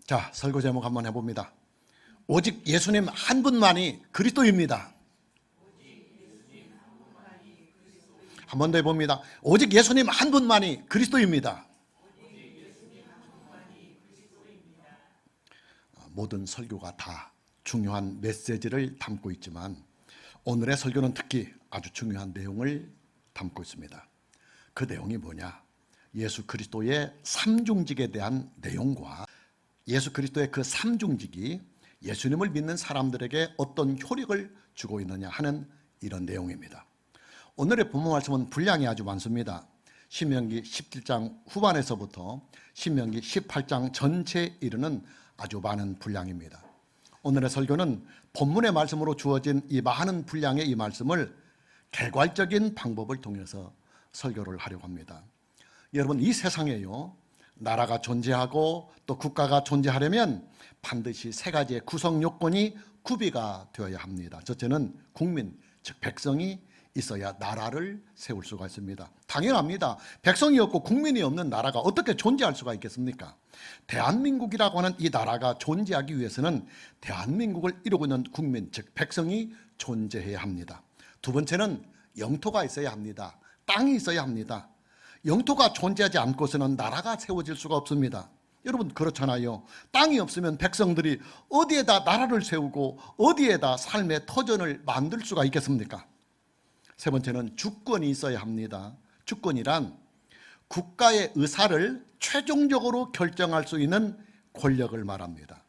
자, 설교 제목 한번 해봅니다. 오직 예수님 한 분만이 그리스도입니다. 한 번 더 해봅니다. 오직 예수님 한 분만이 그리스도입니다. 모든 설교가 다 중요한 메시지를 담고 있지만 오늘의 설교는 특히 아주 중요한 내용을 담고 있습니다. 그 내용이 뭐냐? 예수 그리스도의 삼중직에 대한 내용과 예수 그리스도의 그 삼중직이 예수님을 믿는 사람들에게 어떤 효력을 주고 있느냐 하는 이런 내용입니다. 오늘의 본문 말씀은 분량이 아주 많습니다. 신명기 17장 후반에서부터 신명기 18장 전체에 이르는 아주 많은 분량입니다. 오늘의 설교는 본문의 말씀으로 주어진 이 많은 분량의 이 말씀을 개괄적인 방법을 통해서 설교를 하려고 합니다. 여러분, 이 세상에요, 나라가 존재하고 또 국가가 존재하려면 반드시 세 가지의 구성 요건이 구비가 되어야 합니다. 첫째는 국민, 즉 백성이 있어야 나라를 세울 수가 있습니다. 당연합니다. 백성이 없고 국민이 없는 나라가 어떻게 존재할 수가 있겠습니까? 대한민국이라고 하는 이 나라가 존재하기 위해서는 대한민국을 이루고 있는 국민, 즉 백성이 존재해야 합니다. 두 번째는 영토가 있어야 합니다. 땅이 있어야 합니다. 영토가 존재하지 않고서는 나라가 세워질 수가 없습니다. 여러분, 그렇잖아요. 땅이 없으면 백성들이 어디에다 나라를 세우고 어디에다 삶의 터전을 만들 수가 있겠습니까? 세 번째는 주권이 있어야 합니다. 주권이란 국가의 의사를 최종적으로 결정할 수 있는 권력을 말합니다.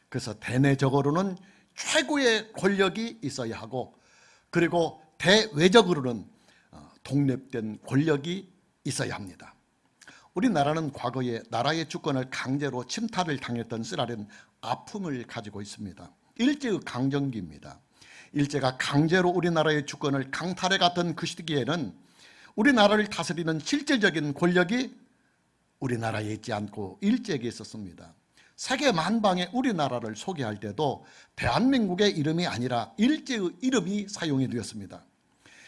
그래서 대내적으로는 최고의 권력이 있어야 하고, 그리고 대외적으로는 독립된 권력이 있어야 합니다. 우리나라는 과거에 나라의 주권을 강제로 침탈을 당했던 쓰라린 아픔을 가지고 있습니다. 일제의 강점기입니다. 일제가 강제로 우리나라의 주권을 강탈해 갔던 그 시기에는 우리나라를 다스리는 실질적인 권력이 우리나라에 있지 않고 일제에게 있었습니다. 세계 만방에 우리나라를 소개할 때도 대한민국의 이름이 아니라 일제의 이름이 사용이 되었습니다.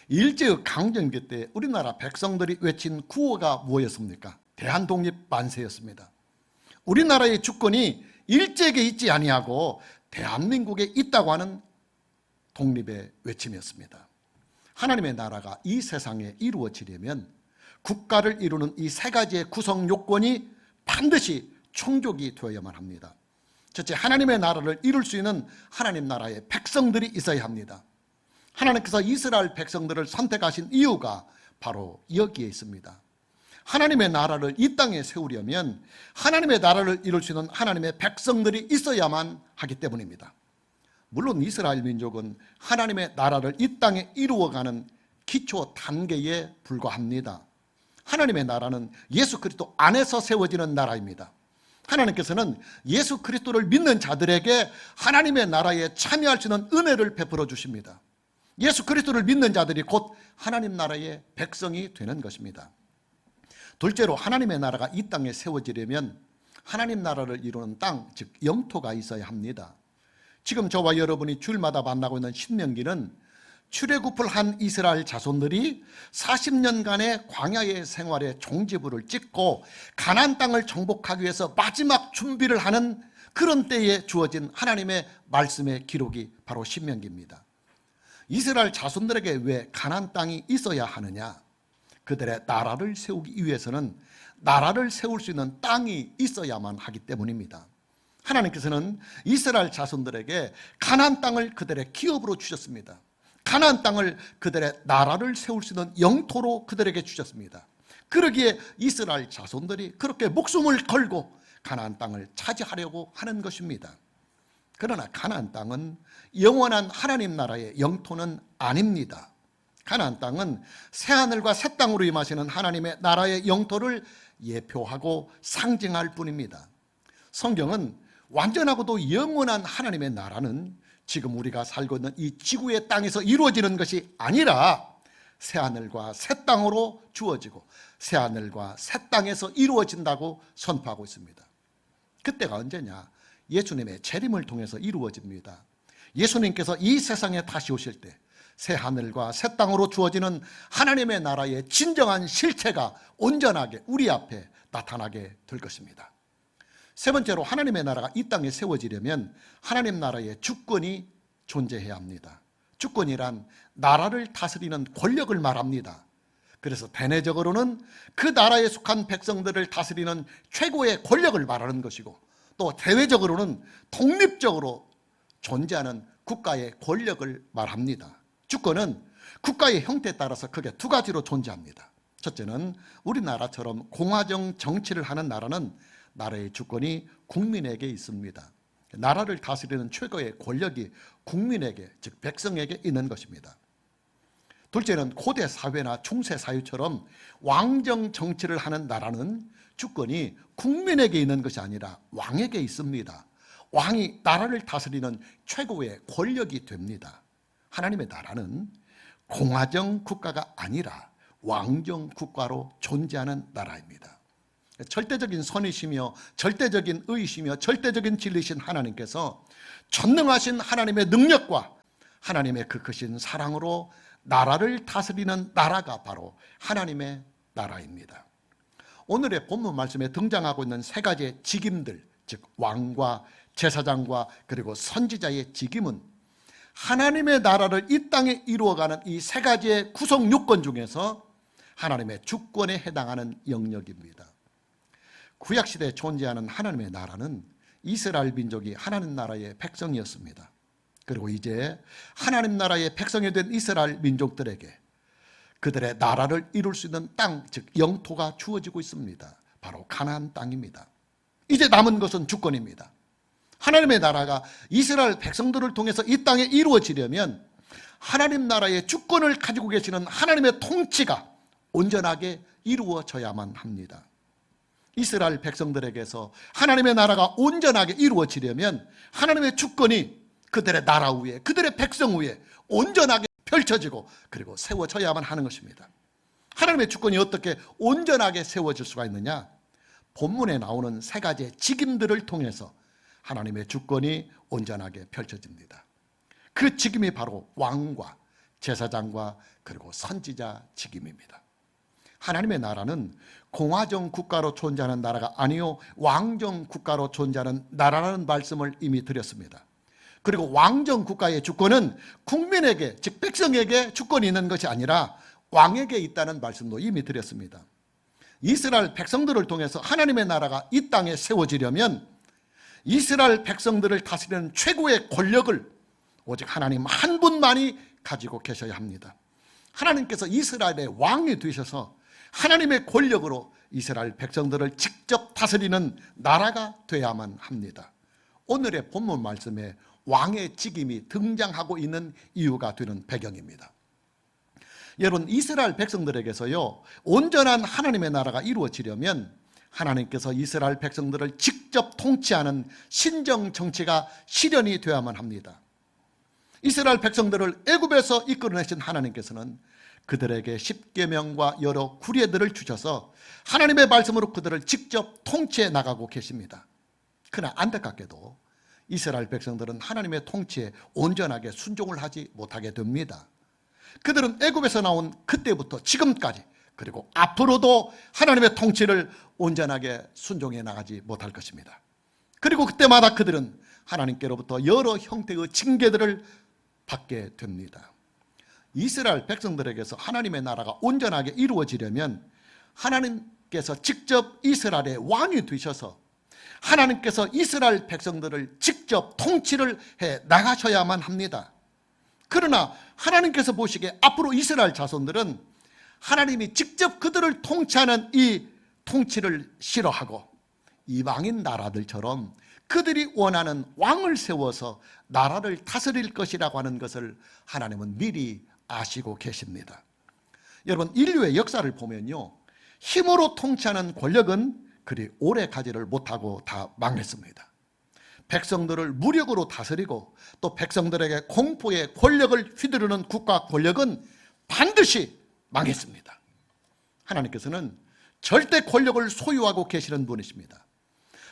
일제의 강점기 때 우리나라 백성들이 외친 구호가 뭐였습니까? 대한독립 만세였습니다. 우리나라의 주권이 일제에게 있지 아니하고 대한민국에 있다고 하는 독립의 외침이었습니다. 하나님의 나라가 이 세상에 이루어지려면 국가를 이루는 이 세 가지의 구성 요건이 반드시 충족이 되어야만 합니다. 첫째, 하나님의 나라를 이룰 수 있는 하나님 나라의 백성들이 있어야 합니다. 하나님께서 이스라엘 백성들을 선택하신 이유가 바로 여기에 있습니다. 하나님의 나라를 이 땅에 세우려면 하나님의 나라를 이룰 수 있는 하나님의 백성들이 있어야만 하기 때문입니다. 물론 이스라엘 민족은 하나님의 나라를 이 땅에 이루어가는 기초 단계에 불과합니다. 하나님의 나라는 예수 그리스도 안에서 세워지는 나라입니다. 하나님께서는 예수 그리스도를 믿는 자들에게 하나님의 나라에 참여할 수 있는 은혜를 베풀어 주십니다. 예수 그리스도를 믿는 자들이 곧 하나님 나라의 백성이 되는 것입니다. 둘째로, 하나님의 나라가 이 땅에 세워지려면 하나님 나라를 이루는 땅, 즉 영토가 있어야 합니다. 지금 저와 여러분이 주일마다 만나고 있는 신명기는 출애굽을 한 이스라엘 자손들이 40년간의 광야의 생활의 종지부를 찍고 가나안 땅을 정복하기 위해서 마지막 준비를 하는 그런 때에 주어진 하나님의 말씀의 기록이 바로 신명기입니다. 이스라엘 자손들에게 왜 가나안 땅이 있어야 하느냐? 그들의 나라를 세우기 위해서는 나라를 세울 수 있는 땅이 있어야만 하기 때문입니다. 하나님께서는 이스라엘 자손들에게 가나안 땅을 그들의 기업으로 주셨습니다. 가나안 땅을 그들의 나라를 세울 수 있는 영토로 그들에게 주셨습니다. 그러기에 이스라엘 자손들이 그렇게 목숨을 걸고 가나안 땅을 차지하려고 하는 것입니다. 그러나 가나안 땅은 영원한 하나님 나라의 영토는 아닙니다. 가나안 땅은 새하늘과 새 땅으로 임하시는 하나님의 나라의 영토를 예표하고 상징할 뿐입니다. 성경은 완전하고도 영원한 하나님의 나라는 지금 우리가 살고 있는 이 지구의 땅에서 이루어지는 것이 아니라 새하늘과 새 땅으로 주어지고 새하늘과 새 땅에서 이루어진다고 선포하고 있습니다. 그때가 언제냐? 예수님의 재림을 통해서 이루어집니다. 예수님께서 이 세상에 다시 오실 때 새하늘과 새 땅으로 주어지는 하나님의 나라의 진정한 실체가 온전하게 우리 앞에 나타나게 될 것입니다. 세 번째로 하나님의 나라가 이 땅에 세워지려면 하나님 나라의 주권이 존재해야 합니다. 주권이란 나라를 다스리는 권력을 말합니다. 그래서 대내적으로는 그 나라에 속한 백성들을 다스리는 최고의 권력을 말하는 것이고, 또 대외적으로는 독립적으로 존재하는 국가의 권력을 말합니다. 주권은 국가의 형태에 따라서 크게 두 가지로 존재합니다. 첫째는 우리나라처럼 공화정 정치를 하는 나라는 나라의 주권이 국민에게 있습니다. 나라를 다스리는 최고의 권력이 국민에게, 즉 백성에게 있는 것입니다. 둘째는 고대 사회나 중세 사회처럼 왕정 정치를 하는 나라는 주권이 국민에게 있는 것이 아니라 왕에게 있습니다. 왕이 나라를 다스리는 최고의 권력이 됩니다. 하나님의 나라는 공화정 국가가 아니라 왕정 국가로 존재하는 나라입니다. 절대적인 선이시며 절대적인 의이시며 절대적인 진리신 하나님께서 전능하신 하나님의 능력과 하나님의 그 크신 사랑으로 나라를 다스리는 나라가 바로 하나님의 나라입니다. 오늘의 본문 말씀에 등장하고 있는 세 가지의 직임들, 즉 왕과 제사장과 그리고 선지자의 직임은 하나님의 나라를 이 땅에 이루어가는 이 세 가지의 구성 요건 중에서 하나님의 주권에 해당하는 영역입니다. 구약시대에 존재하는 하나님의 나라는 이스라엘 민족이 하나님 나라의 백성이었습니다. 그리고 이제 하나님 나라의 백성이 된 이스라엘 민족들에게 그들의 나라를 이룰 수 있는 땅, 즉 영토가 주어지고 있습니다. 바로 가나안 땅입니다. 이제 남은 것은 주권입니다. 하나님의 나라가 이스라엘 백성들을 통해서 이 땅에 이루어지려면 하나님 나라의 주권을 가지고 계시는 하나님의 통치가 온전하게 이루어져야만 합니다. 이스라엘 백성들에게서 하나님의 나라가 온전하게 이루어지려면 하나님의 주권이 그들의 나라 위에, 그들의 백성 위에 온전하게 펼쳐지고 그리고 세워져야만 하는 것입니다. 하나님의 주권이 어떻게 온전하게 세워질 수가 있느냐? 본문에 나오는 세 가지의 직임들을 통해서 하나님의 주권이 온전하게 펼쳐집니다. 그 직임이 바로 왕과 제사장과 그리고 선지자 직임입니다. 하나님의 나라는 공화정 국가로 존재하는 나라가 아니요 왕정 국가로 존재하는 나라라는 말씀을 이미 드렸습니다. 그리고 왕정 국가의 주권은 국민에게, 즉 백성에게 주권이 있는 것이 아니라 왕에게 있다는 말씀도 이미 드렸습니다. 이스라엘 백성들을 통해서 하나님의 나라가 이 땅에 세워지려면 이스라엘 백성들을 다스리는 최고의 권력을 오직 하나님 한 분만이 가지고 계셔야 합니다. 하나님께서 이스라엘의 왕이 되셔서 하나님의 권력으로 이스라엘 백성들을 직접 다스리는 나라가 되어야만 합니다. 오늘의 본문 말씀에 왕의 직임이 등장하고 있는 이유가 되는 배경입니다. 여러분, 이스라엘 백성들에게서요, 온전한 하나님의 나라가 이루어지려면 하나님께서 이스라엘 백성들을 직접 통치하는 신정 정치가 실현이 되어야만 합니다. 이스라엘 백성들을 애굽에서 이끌어내신 하나님께서는 그들에게 십계명과 여러 규례들을 주셔서 하나님의 말씀으로 그들을 직접 통치해 나가고 계십니다. 그러나 안타깝게도 이스라엘 백성들은 하나님의 통치에 온전하게 순종을 하지 못하게 됩니다. 그들은 애굽에서 나온 그때부터 지금까지 그리고 앞으로도 하나님의 통치를 온전하게 순종해 나가지 못할 것입니다. 그리고 그때마다 그들은 하나님께로부터 여러 형태의 징계들을 받게 됩니다. 이스라엘 백성들에게서 하나님의 나라가 온전하게 이루어지려면 하나님께서 직접 이스라엘의 왕이 되셔서 하나님께서 이스라엘 백성들을 직접 통치를 해 나가셔야만 합니다. 그러나 하나님께서 보시기에 앞으로 이스라엘 자손들은 하나님이 직접 그들을 통치하는 이 통치를 싫어하고 이방인 나라들처럼 그들이 원하는 왕을 세워서 나라를 다스릴 것이라고 하는 것을 하나님은 미리 아시고 계십니다. 여러분, 인류의 역사를 보면요, 힘으로 통치하는 권력은 그리 오래 가지를 못하고 다 망했습니다. 백성들을 무력으로 다스리고 또 백성들에게 공포의 권력을 휘두르는 국가 권력은 반드시 망했습니다. 하나님께서는 절대 권력을 소유하고 계시는 분이십니다.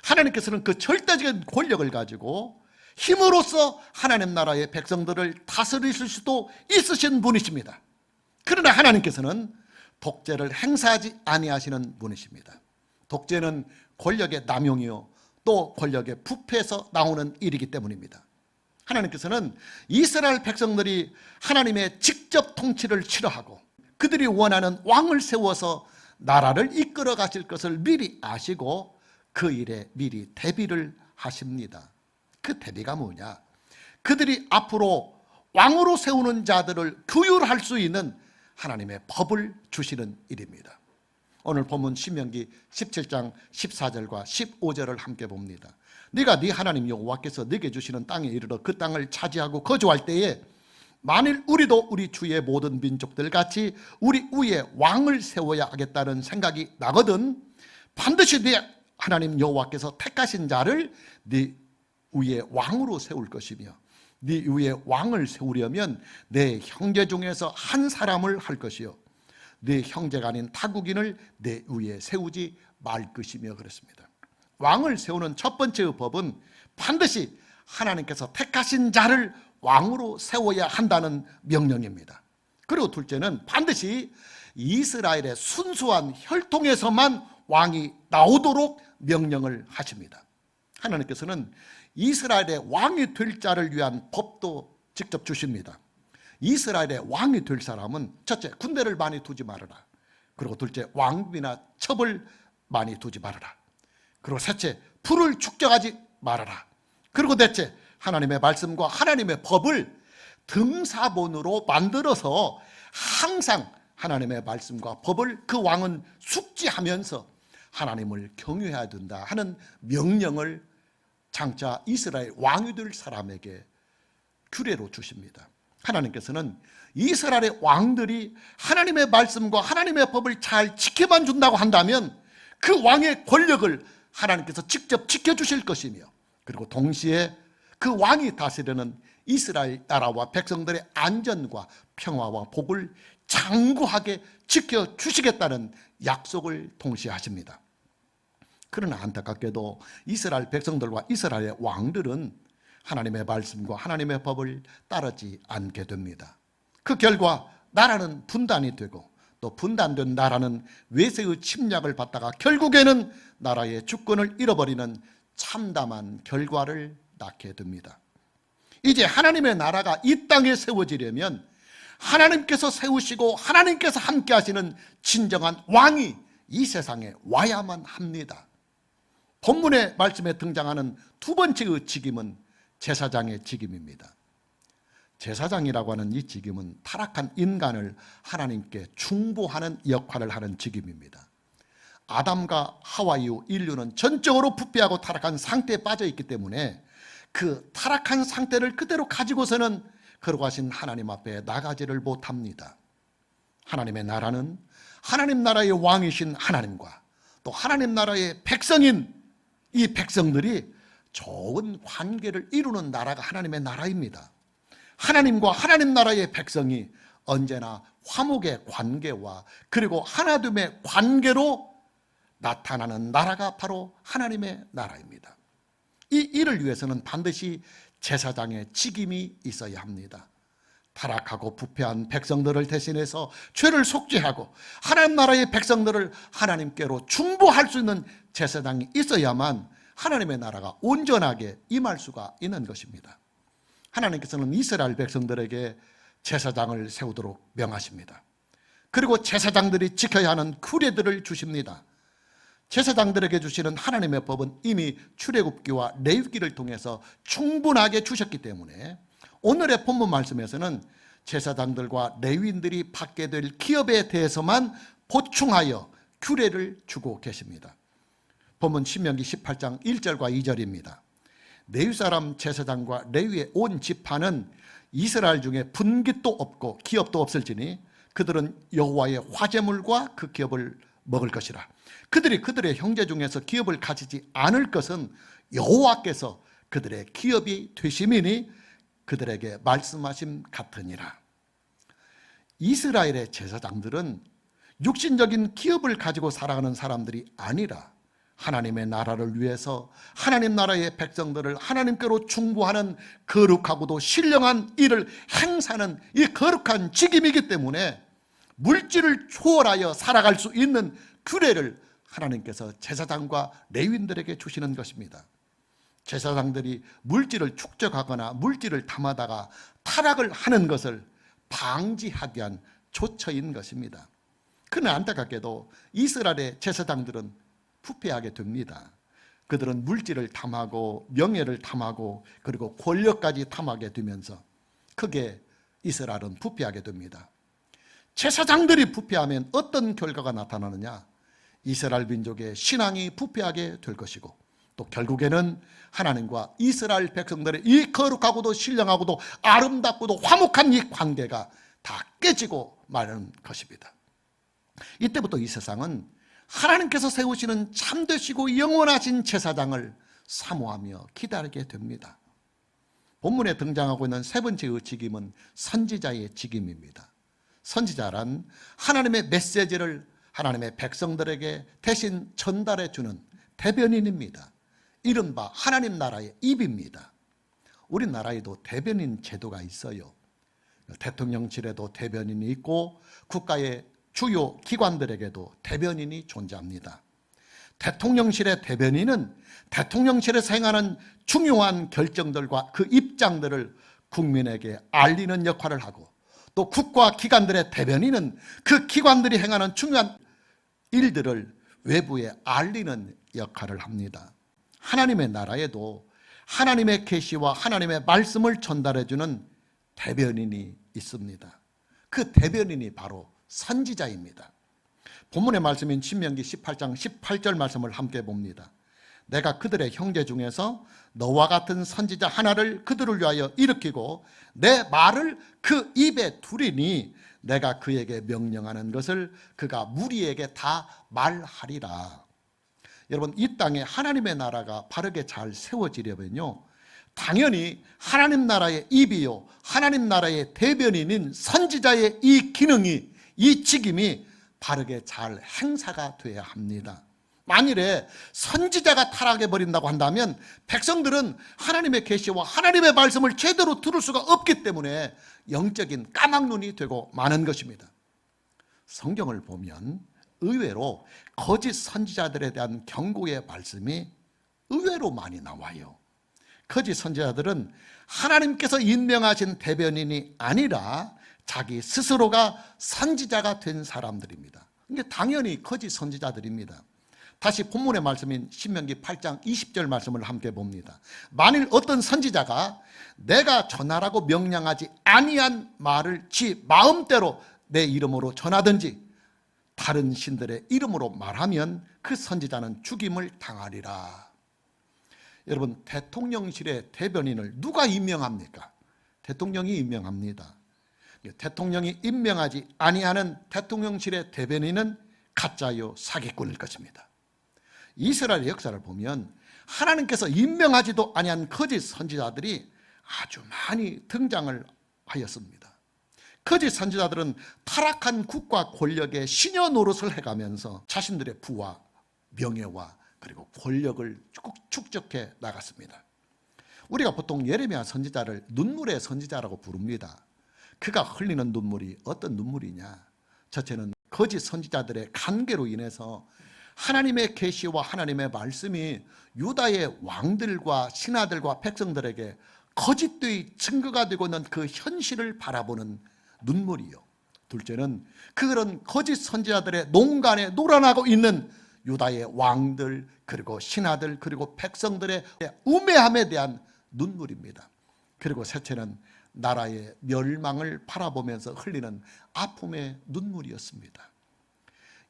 하나님께서는 그 절대적인 권력을 가지고 힘으로써 하나님 나라의 백성들을 다스리실 수도 있으신 분이십니다. 그러나 하나님께서는 독재를 행사하지 아니하시는 분이십니다. 독재는 권력의 남용이요, 또 권력의 부패에서 나오는 일이기 때문입니다. 하나님께서는 이스라엘 백성들이 하나님의 직접 통치를 싫어하고 그들이 원하는 왕을 세워서 나라를 이끌어 가실 것을 미리 아시고 그 일에 미리 대비를 하십니다. 그 대비가 뭐냐? 그들이 앞으로 왕으로 세우는 자들을 규율할 수 있는 하나님의 법을 주시는 일입니다. 오늘 본문 신명기 17장 14절과 15절을 함께 봅니다. 네가 네 하나님 여호와께서 네게 주시는 땅에 이르러 그 땅을 차지하고 거주할 때에 만일 우리도 우리 주의 모든 민족들 같이 우리 위에 왕을 세워야 하겠다는 생각이 나거든 반드시 네 하나님 여호와께서 택하신 자를 네 위에 왕으로 세울 것이며 네 위에 왕을 세우려면 내 형제 중에서 한 사람을 할 것이요 네 형제가 아닌 타국인을 내 위에 세우지 말 것이며 그랬습니다. 왕을 세우는 첫 번째 법은 반드시 하나님께서 택하신 자를 왕으로 세워야 한다는 명령입니다. 그리고 둘째는 반드시 이스라엘의 순수한 혈통에서만 왕이 나오도록 명령을 하십니다. 하나님께서는 이스라엘의 왕이 될 자를 위한 법도 직접 주십니다. 이스라엘의 왕이 될 사람은 첫째, 군대를 많이 두지 말아라. 그리고 둘째, 왕비나 첩을 많이 두지 말아라. 그리고 셋째, 풀을 축적하지 말아라. 그리고 넷째, 하나님의 말씀과 하나님의 법을 등사본으로 만들어서 항상 하나님의 말씀과 법을 그 왕은 숙지하면서 하나님을 경외해야 된다 하는 명령을 장차 이스라엘 왕이 될 사람에게 규례로 주십니다. 하나님께서는 이스라엘의 왕들이 하나님의 말씀과 하나님의 법을 잘 지켜만 준다고 한다면 그 왕의 권력을 하나님께서 직접 지켜주실 것이며 그리고 동시에 그 왕이 다스리는 이스라엘 나라와 백성들의 안전과 평화와 복을 장구하게 지켜주시겠다는 약속을 동시에 하십니다. 그러나 안타깝게도 이스라엘 백성들과 이스라엘의 왕들은 하나님의 말씀과 하나님의 법을 따르지 않게 됩니다. 그 결과 나라는 분단이 되고 또 분단된 나라는 외세의 침략을 받다가 결국에는 나라의 주권을 잃어버리는 참담한 결과를 낳게 됩니다. 이제 하나님의 나라가 이 땅에 세워지려면 하나님께서 세우시고 하나님께서 함께 하시는 진정한 왕이 이 세상에 와야만 합니다. 본문의 말씀에 등장하는 두 번째의 직임은 제사장의 직임입니다. 제사장이라고 하는 이 직임은 타락한 인간을 하나님께 중보하는 역할을 하는 직임입니다. 아담과 하와 이후 인류는 전적으로 부패하고 타락한 상태에 빠져 있기 때문에 그 타락한 상태를 그대로 가지고서는 거룩하신 하나님 앞에 나가지를 못합니다. 하나님의 나라는 하나님 나라의 왕이신 하나님과 또 하나님 나라의 백성인 이 백성들이 좋은 관계를 이루는 나라가 하나님의 나라입니다. 하나님과 하나님 나라의 백성이 언제나 화목의 관계와 그리고 하나됨의 관계로 나타나는 나라가 바로 하나님의 나라입니다. 이 일을 위해서는 반드시 제사장의 직임이 있어야 합니다. 타락하고 부패한 백성들을 대신해서 죄를 속죄하고 하나님 나라의 백성들을 하나님께로 중보할 수 있는 제사장이 있어야만 하나님의 나라가 온전하게 임할 수가 있는 것입니다. 하나님께서는 이스라엘 백성들에게 제사장을 세우도록 명하십니다. 그리고 제사장들이 지켜야 하는 규례들을 주십니다. 제사장들에게 주시는 하나님의 법은 이미 출애굽기와 레위기를 통해서 충분하게 주셨기 때문에 오늘의 본문 말씀에서는 제사장들과 레위인들이 받게 될 기업에 대해서만 보충하여 규례를 주고 계십니다. 본문 신명기 18장 1절과 2절입니다. 레위 사람 제사장과 레위의 온 지파는 이스라엘 중에 분깃도 없고 기업도 없을지니 그들은 여호와의 화제물과 그 기업을 먹을 것이라. 그들이 그들의 형제 중에서 기업을 가지지 않을 것은 여호와께서 그들의 기업이 되심이니 그들에게 말씀하심 같으니라. 이스라엘의 제사장들은 육신적인 기업을 가지고 살아가는 사람들이 아니라 하나님의 나라를 위해서 하나님 나라의 백성들을 하나님께로 중보하는 거룩하고도 신령한 일을 행사하는 이 거룩한 직임이기 때문에 물질을 초월하여 살아갈 수 있는 규례를 하나님께서 제사장과 레위인들에게 주시는 것입니다. 제사장들이 물질을 축적하거나 물질을 탐하다가 타락을 하는 것을 방지하기 위한 조처인 것입니다. 그러나 안타깝게도 이스라엘의 제사장들은 부패하게 됩니다. 그들은 물질을 탐하고 명예를 탐하고 그리고 권력까지 탐하게 되면서 크게 이스라엘은 부패하게 됩니다. 제사장들이 부패하면 어떤 결과가 나타나느냐? 이스라엘 민족의 신앙이 부패하게 될 것이고 또 결국에는 하나님과 이스라엘 백성들의 이 거룩하고도 신령하고도 아름답고도 화목한 이 관계가 다 깨지고 마는 것입니다. 이때부터 이 세상은 하나님께서 세우시는 참되시고 영원하신 제사장을 사모하며 기다리게 됩니다. 본문에 등장하고 있는 세 번째의 직임은 선지자의 직임입니다. 선지자란 하나님의 메시지를 하나님의 백성들에게 대신 전달해 주는 대변인입니다. 이른바 하나님 나라의 입입니다. 우리나라에도 대변인 제도가 있어요. 대통령실에도 대변인이 있고 국가의 주요 기관들에게도 대변인이 존재합니다. 대통령실의 대변인은 대통령실에서 행하는 중요한 결정들과 그 입장들을 국민에게 알리는 역할을 하고 또 국가 기관들의 대변인은 그 기관들이 행하는 중요한 일들을 외부에 알리는 역할을 합니다. 하나님의 나라에도 하나님의 계시와 하나님의 말씀을 전달해주는 대변인이 있습니다. 그 대변인이 바로 선지자입니다. 본문의 말씀인 신명기 18장 18절 말씀을 함께 봅니다. 내가 그들의 형제 중에서 너와 같은 선지자 하나를 그들을 위하여 일으키고 내 말을 그 입에 두리니 내가 그에게 명령하는 것을 그가 무리에게 다 말하리라. 여러분, 이 땅에 하나님의 나라가 바르게 잘 세워지려면요, 당연히 하나님 나라의 입이요 하나님 나라의 대변인인 선지자의 이 기능이, 이 직임이 바르게 잘 행사가 돼야 합니다. 만일에 선지자가 타락해 버린다고 한다면 백성들은 하나님의 계시와 하나님의 말씀을 제대로 들을 수가 없기 때문에 영적인 까막눈이 되고 마는 것입니다. 성경을 보면 의외로 거짓 선지자들에 대한 경고의 말씀이 의외로 많이 나와요. 거짓 선지자들은 하나님께서 임명하신 대변인이 아니라 자기 스스로가 선지자가 된 사람들입니다. 이게 당연히 거짓 선지자들입니다. 다시 본문의 말씀인 신명기 8장 20절 말씀을 함께 봅니다. 만일 어떤 선지자가 내가 전하라고 명령하지 아니한 말을 지 마음대로 내 이름으로 전하든지 다른 신들의 이름으로 말하면 그 선지자는 죽임을 당하리라. 여러분, 대통령실의 대변인을 누가 임명합니까? 대통령이 임명합니다. 대통령이 임명하지 아니하는 대통령실의 대변인은 가짜요 사기꾼일 것입니다. 이스라엘의 역사를 보면 하나님께서 임명하지도 아니한 거짓 선지자들이 아주 많이 등장을 하였습니다. 거짓 선지자들은 타락한 국가 권력의 시녀 노릇을 해가면서 자신들의 부와 명예와 그리고 권력을 축적해 나갔습니다. 우리가 보통 예레미야 선지자를 눈물의 선지자라고 부릅니다. 그가 흘리는 눈물이 어떤 눈물이냐? 첫째는 거짓 선지자들의 간계로 인해서 하나님의 계시와 하나님의 말씀이 유다의 왕들과 신하들과 백성들에게 거짓되이 증거가 되고 있는 그 현실을 바라보는 눈물이요. 둘째는 그런 거짓 선지자들의 농간에 놀아나고 있는 유다의 왕들 그리고 신하들 그리고 백성들의 우매함에 대한 눈물입니다. 그리고 셋째는 나라의 멸망을 바라보면서 흘리는 아픔의 눈물이었습니다.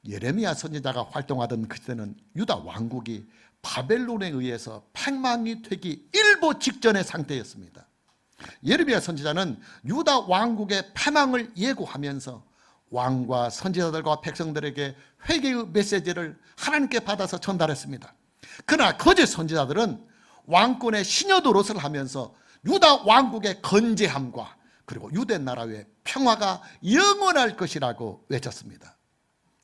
예레미야 선지자가 활동하던 그때는 유다 왕국이 바벨론에 의해서 패망이 되기 일보 직전의 상태였습니다. 예레미야 선지자는 유다 왕국의 패망을 예고하면서 왕과 선지자들과 백성들에게 회개의 메시지를 하나님께 받아서 전달했습니다. 그러나 거짓 선지자들은 왕권의 시녀 노릇을 하면서 유다 왕국의 건재함과 그리고 유대 나라의 평화가 영원할 것이라고 외쳤습니다.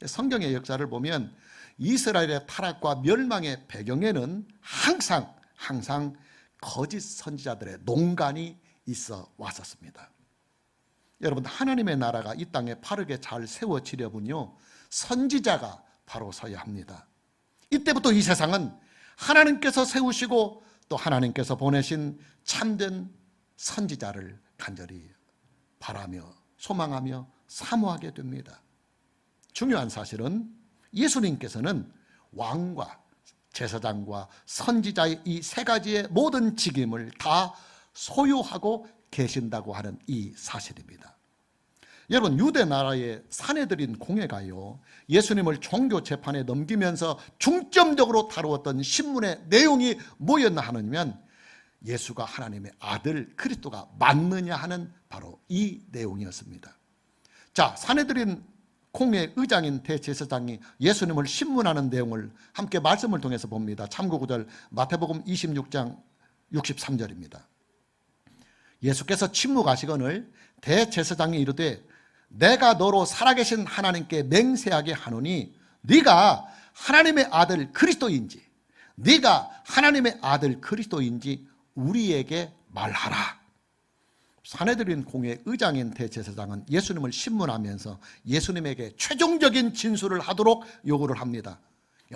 성경의 역사를 보면 이스라엘의 타락과 멸망의 배경에는 항상 거짓 선지자들의 농간이 있어 왔었습니다. 여러분, 하나님의 나라가 이 땅에 바르게 잘 세워지려면요, 선지자가 바로 서야 합니다. 이때부터 이 세상은 하나님께서 세우시고 또 하나님께서 보내신 참된 선지자를 간절히 바라며 소망하며 사모하게 됩니다. 중요한 사실은 예수님께서는 왕과 제사장과 선지자의 이 세 가지의 모든 직임을 다 소유하고 계신다고 하는 이 사실입니다. 여러분, 유대 나라의 사내들인 공회가요, 예수님을 종교 재판에 넘기면서 중점적으로 다루었던 신문의 내용이 뭐였나 하면 예수가 하나님의 아들 그리스도가 맞느냐 하는 바로 이 내용이었습니다. 자, 사내들인 공회 의장인 대제사장이 예수님을 신문하는 내용을 함께 말씀을 통해서 봅니다. 참고구절 마태복음 26장 63절입니다. 예수께서 침묵하시거늘 대제사장이 이르되 내가 너로 살아계신 하나님께 맹세하게 하노니 네가 하나님의 아들 그리스도인지 우리에게 말하라. 사내들인 공회 의장인 대제사장은 예수님을 신문하면서 예수님에게 최종적인 진술을 하도록 요구를 합니다.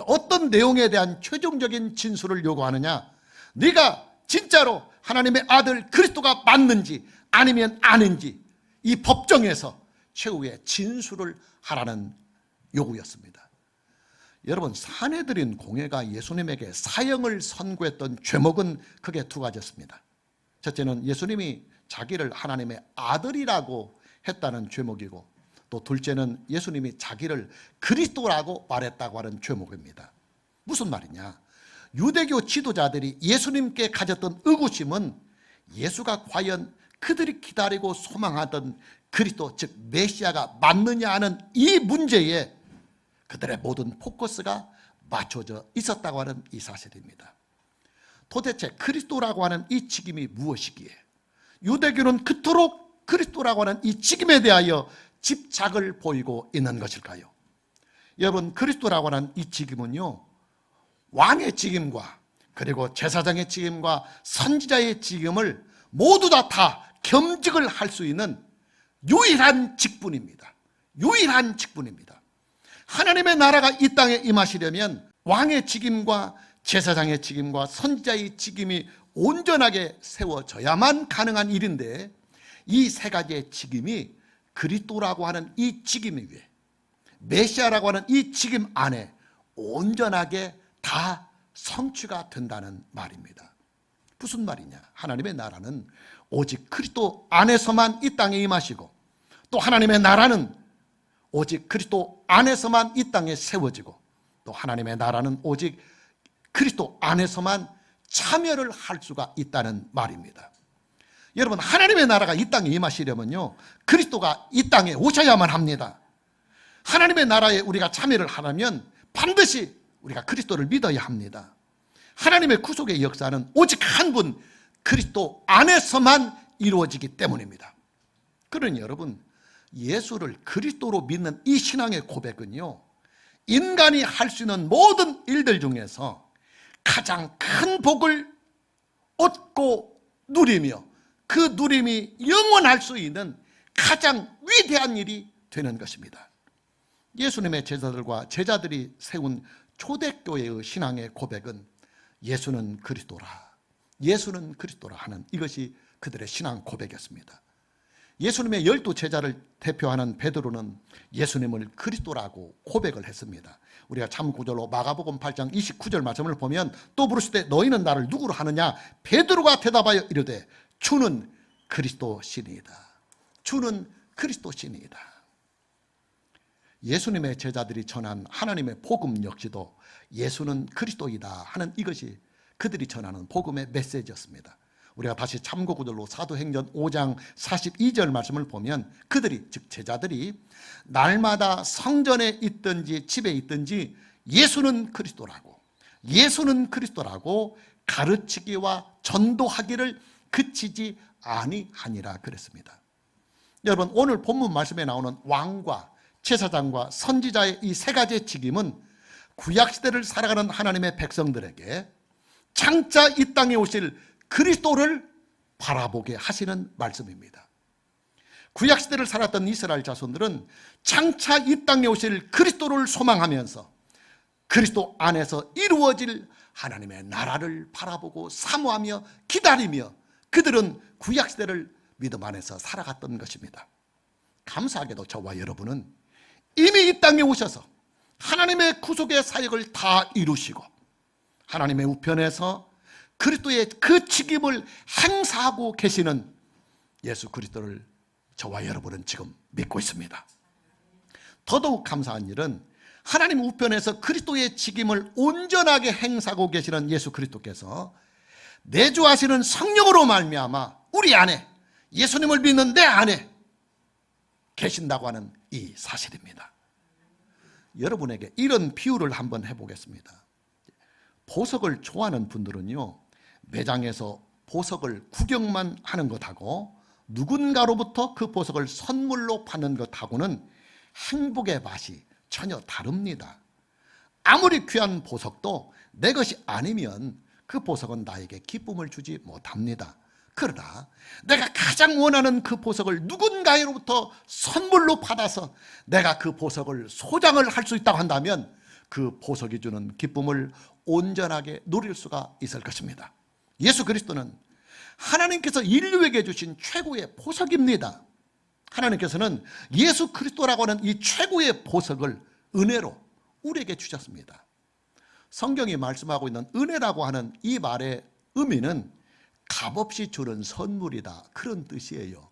어떤 내용에 대한 최종적인 진술을 요구하느냐? 네가 진짜로 하나님의 아들 그리스도가 맞는지 아니면 아닌지 이 법정에서 최후의 진술을 하라는 요구였습니다. 여러분, 사내들인 공회가 예수님에게 사형을 선고했던 죄목은 크게 두 가지였습니다. 첫째는 예수님이 자기를 하나님의 아들이라고 했다는 죄목이고, 또 둘째는 예수님이 자기를 그리스도라고 말했다고 하는 죄목입니다. 무슨 말이냐? 유대교 지도자들이 예수님께 가졌던 의구심은 예수가 과연 그들이 기다리고 소망하던 그리스도, 즉 메시아가 맞느냐 하는 이 문제에 그들의 모든 포커스가 맞춰져 있었다고 하는 이 사실입니다. 도대체 그리스도라고 하는 이 직임이 무엇이기에 유대교는 그토록 그리스도라고 하는 이 직임에 대하여 집착을 보이고 있는 것일까요? 여러분, 그리스도라고 하는 이 직임은요, 왕의 직임과 그리고 제사장의 직임과 선지자의 직임을 모두 다 겸직을 할 수 있는 유일한 직분입니다. 유일한 직분입니다. 하나님의 나라가 이 땅에 임하시려면 왕의 직임과 제사장의 직임과 선지자의 직임이 온전하게 세워져야만 가능한 일인데, 이 세 가지의 직임이 그리스도라고 하는 이 직임 위에, 메시아라고 하는 이 직임 안에 온전하게 다 성취가 된다는 말입니다. 무슨 말이냐? 하나님의 나라는 오직 그리스도 안에서만 이 땅에 임하시고, 또 하나님의 나라는 오직 그리스도 안에서만 이 땅에 세워지고, 또 하나님의 나라는 오직 그리스도 안에서만 참여를 할 수가 있다는 말입니다. 여러분, 하나님의 나라가 이 땅에 임하시려면요, 그리스도가 이 땅에 오셔야만 합니다. 하나님의 나라에 우리가 참여를 하려면 반드시 우리가 그리스도를 믿어야 합니다. 하나님의 구속의 역사는 오직 한 분 그리스도 안에서만 이루어지기 때문입니다. 그러니 여러분, 예수를 그리스도로 믿는 이 신앙의 고백은요, 인간이 할 수 있는 모든 일들 중에서 가장 큰 복을 얻고 누리며 그 누림이 영원할 수 있는 가장 위대한 일이 되는 것입니다. 예수님의 제자들과 제자들이 세운 초대교회의 신앙의 고백은 예수는 그리스도라, 예수는 그리스도라 하는 이것이 그들의 신앙 고백이었습니다. 예수님의 12 제자를 대표하는 베드로는 예수님을 그리스도라고 고백을 했습니다. 우리가 참고절로 마가복음 8장 29절 말씀을 보면, 또 부르시되 너희는 나를 누구로 하느냐? 베드로가 대답하여 이르되 주는 그리스도시니이다. 주는 그리스도시니이다. 예수님의 제자들이 전한 하나님의 복음 역시도 예수는 그리스도이다 하는 이것이 그들이 전하는 복음의 메시지였습니다. 우리가 다시 참고구절로 사도행전 5장 42절 말씀을 보면, 그들이, 즉 제자들이 날마다 성전에 있든지 집에 있든지 예수는 그리스도라고 가르치기와 전도하기를 그치지 아니하니라 그랬습니다. 여러분, 오늘 본문 말씀에 나오는 왕과 제사장과 선지자의 이 세 가지의 직임은 구약시대를 살아가는 하나님의 백성들에게 장차 이 땅에 오실 그리스도를 바라보게 하시는 말씀입니다. 구약시대를 살았던 이스라엘 자손들은 장차 이 땅에 오실 그리스도를 소망하면서 그리스도 안에서 이루어질 하나님의 나라를 바라보고 사모하며 기다리며 그들은 구약시대를 믿음 안에서 살아갔던 것입니다. 감사하게도 저와 여러분은 이미 이 땅에 오셔서 하나님의 구속의 사역을 다 이루시고 하나님의 우편에서 그리스도의 그 책임을 행사하고 계시는 예수 그리스도를 저와 여러분은 지금 믿고 있습니다. 더더욱 감사한 일은 하나님 우편에서 그리스도의 책임을 온전하게 행사하고 계시는 예수 그리스도께서 내주하시는 성령으로 말미암아 우리 안에, 예수님을 믿는 내 안에 계신다고 하는 이 사실입니다. 여러분에게 이런 비유를 한번 해보겠습니다. 보석을 좋아하는 분들은요, 매장에서 보석을 구경만 하는 것하고 누군가로부터 그 보석을 선물로 받는 것하고는 행복의 맛이 전혀 다릅니다. 아무리 귀한 보석도 내 것이 아니면 그 보석은 나에게 기쁨을 주지 못합니다. 그러나 내가 가장 원하는 그 보석을 누군가로부터 선물로 받아서 내가 그 보석을 소장을 할 수 있다고 한다면 그 보석이 주는 기쁨을 온전하게 누릴 수가 있을 것입니다. 예수 그리스도는 하나님께서 인류에게 주신 최고의 보석입니다. 하나님께서는 예수 그리스도라고 하는 이 최고의 보석을 은혜로 우리에게 주셨습니다. 성경이 말씀하고 있는 은혜라고 하는 이 말의 의미는 값없이 주는 선물이다, 그런 뜻이에요.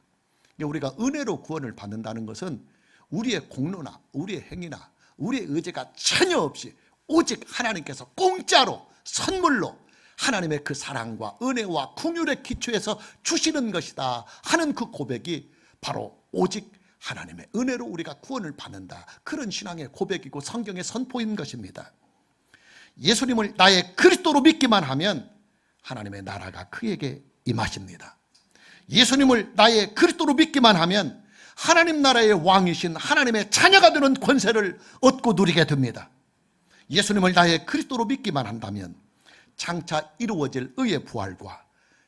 우리가 은혜로 구원을 받는다는 것은 우리의 공로나 우리의 행위나 우리의 의지가 전혀 없이 오직 하나님께서 공짜로 선물로 하나님의 그 사랑과 은혜와 긍휼의 기초에서 주시는 것이다 하는 그 고백이 바로 오직 하나님의 은혜로 우리가 구원을 받는다, 그런 신앙의 고백이고 성경의 선포인 것입니다. 예수님을 나의 그리스도로 믿기만 하면 하나님의 나라가 그에게 임하십니다. 예수님을 나의 그리스도로 믿기만 하면 하나님 나라의 왕이신 하나님의 자녀가 되는 권세를 얻고 누리게 됩니다. 예수님을 나의 그리스도로 믿기만 한다면 장차 이루어질 의의 부활과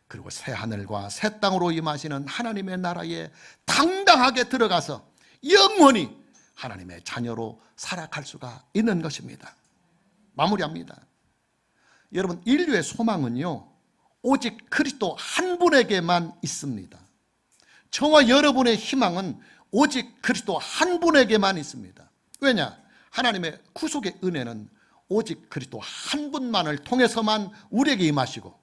그리고 새 하늘과 새 땅으로 임하시는 하나님의 나라에 당당하게 들어가서 영원히 하나님의 자녀로 살아갈 수가 있는 것입니다. 마무리합니다. 여러분, 인류의 소망은요, 오직 그리스도 한 분에게만 있습니다. 저와 여러분의 희망은 오직 그리스도 한 분에게만 있습니다. 왜냐? 하나님의 구속의 은혜는 오직 그리스도 한 분만을 통해서만 우리에게 임하시고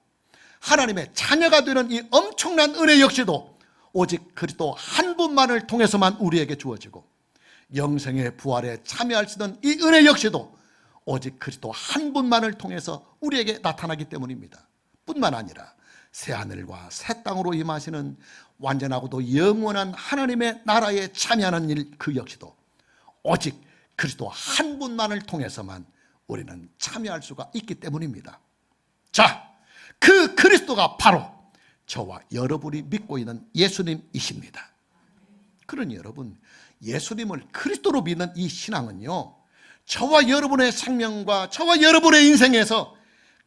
하나님의 자녀가 되는 이 엄청난 은혜 역시도 오직 그리스도 한 분만을 통해서만 우리에게 주어지고 영생의 부활에 참여할 수 있는 이 은혜 역시도 오직 그리스도 한 분만을 통해서 우리에게 나타나기 때문입니다. 뿐만 아니라 새하늘과 새 땅으로 임하시는 완전하고도 영원한 하나님의 나라에 참여하는 일 그 역시도 오직 그리스도 한 분만을 통해서만 우리는 참여할 수가 있기 때문입니다. 자, 그 그리스도가 바로 저와 여러분이 믿고 있는 예수님이십니다. 그러니 여러분, 예수님을 그리스도로 믿는 이 신앙은요, 저와 여러분의 생명과 저와 여러분의 인생에서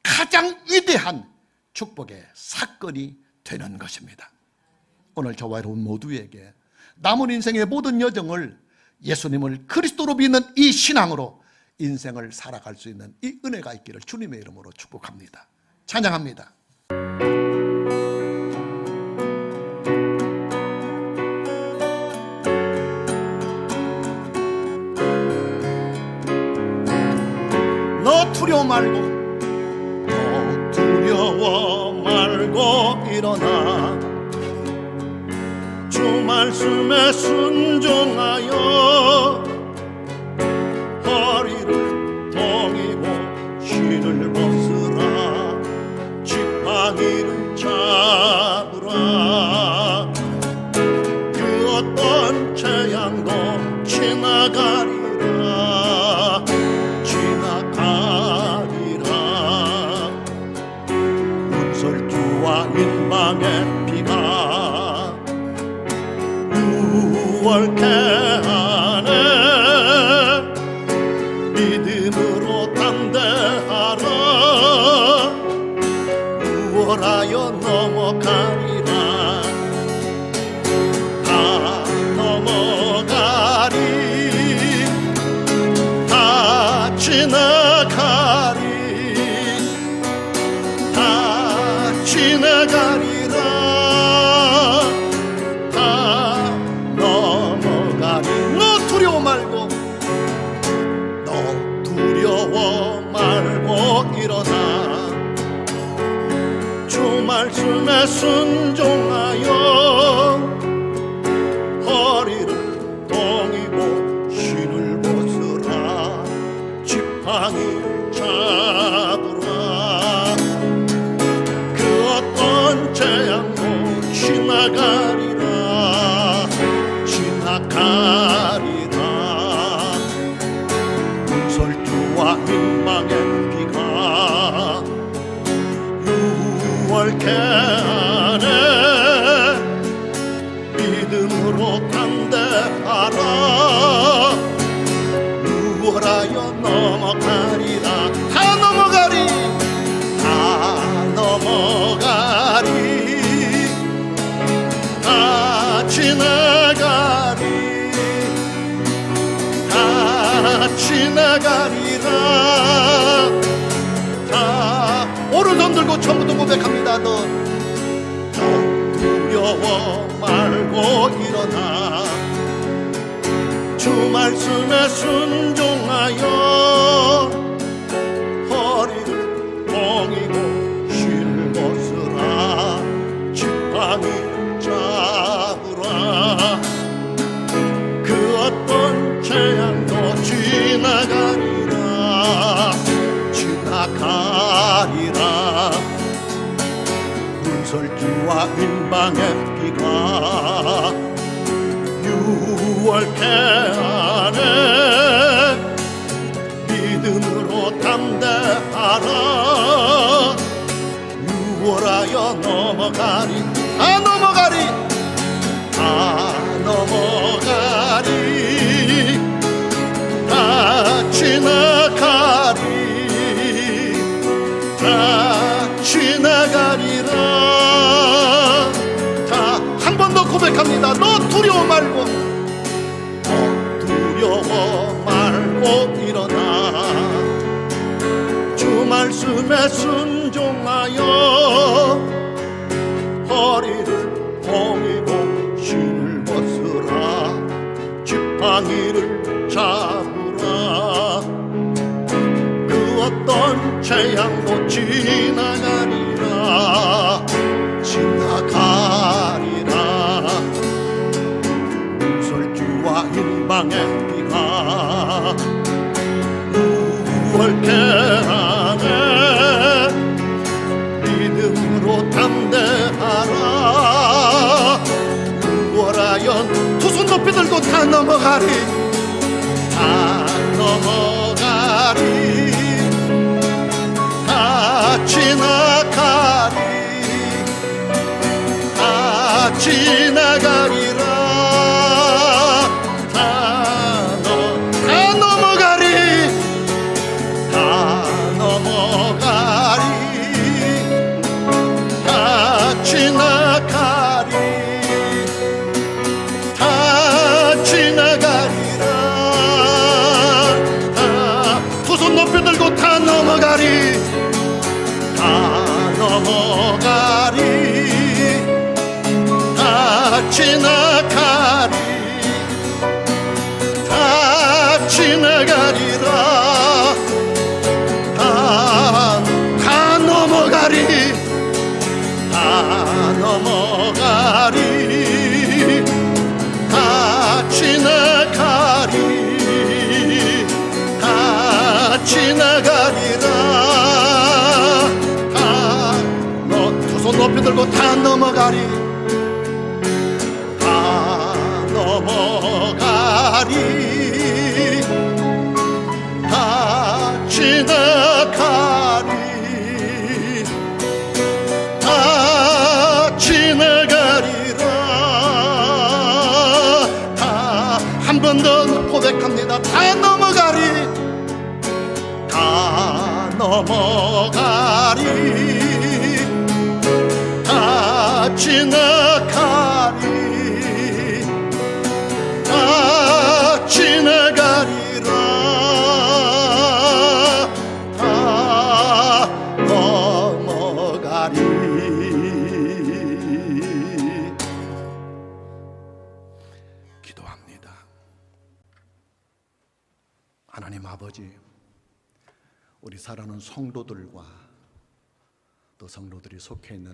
가장 위대한 축복의 사건이 되는 것입니다. 오늘 저와 여러분 모두에게 남은 인생의 모든 여정을 예수님을 그리스도로 믿는 이 신앙으로 인생을 살아갈 수 있는 이 은혜가 있기를 주님의 이름으로 축복합니다. 찬양합니다. 너 두려워 말고, 너 두려워 말고 일어나 주 말씀에 순종하여 허리를 동이고 신을 벗으라 지팡이를 잡으라 그 어떤 재앙도 지나가리라 문설주와 인방의 비가 유월케 하네 믿음으로 담대하라 우월하여 넘어가리라 다 넘어가리 다 지나가리 말씀에 순종하여 허리를 동이고 신을 벗으라 지팡이 잡으라 그 어떤 재앙도 지나가리라 지나가리라 문설주와 민망의 비가 유월케 하네 믿음으로 담대하라 유월하여 넘어가리라 다 넘어가리 다 넘어가리 다 지나가리 다 지나가리라 다 오른손 들고 처음부터 고백합니다. 너 두려워 말고 일어나 주 말씀에 순종하여 허리를 동이고 신을 벗으라 지팡이 잡으라 그 어떤 재앙도 지나가리라 지나가리라 문설주와 인방의 비가 유월케 하네 믿음으로 담대하라 유월하여 넘어가리 다 넘어가리 다 넘어가리 다 지나가리 다 지나가리라 자, 한 번 더 고백합니다. 너 두려워 말고 너 두려워 말고 일어나 주 말씀에 순종하여 허리를 동이고 신을 벗으라 지팡이를 잡으라 그 어떤 재앙도 지나가리라 지나가리라 문설주와 인방의 비가 유월케 하네 믿음으로 담대하라 유월하여 두 손 높이 들고 다 넘어가리 다 넘어가리 다 지나가리 다 지나가리라 다 넘어가리 다 넘어가리 다 지나가리 다 지나가리라 두 손 높이 들고 다 넘어가리 다 넘어가리 다 지나가리 다 지나가리라 다 넘어가리 다 넘어가리 다 지나가리 다 지나가리라 두 손 높이 들고 다 넘어가리 다 넘어가리 다 지나가리 다 지나가리라 다 한 번 더 고백합니다. 다 넘어가리 다 넘어가리 다 지나가리 다 지나가리라 다 넘어가리 기도합니다. 하나님 아버지, 우리 사랑하는 성도들과 또 성도들이 속해 있는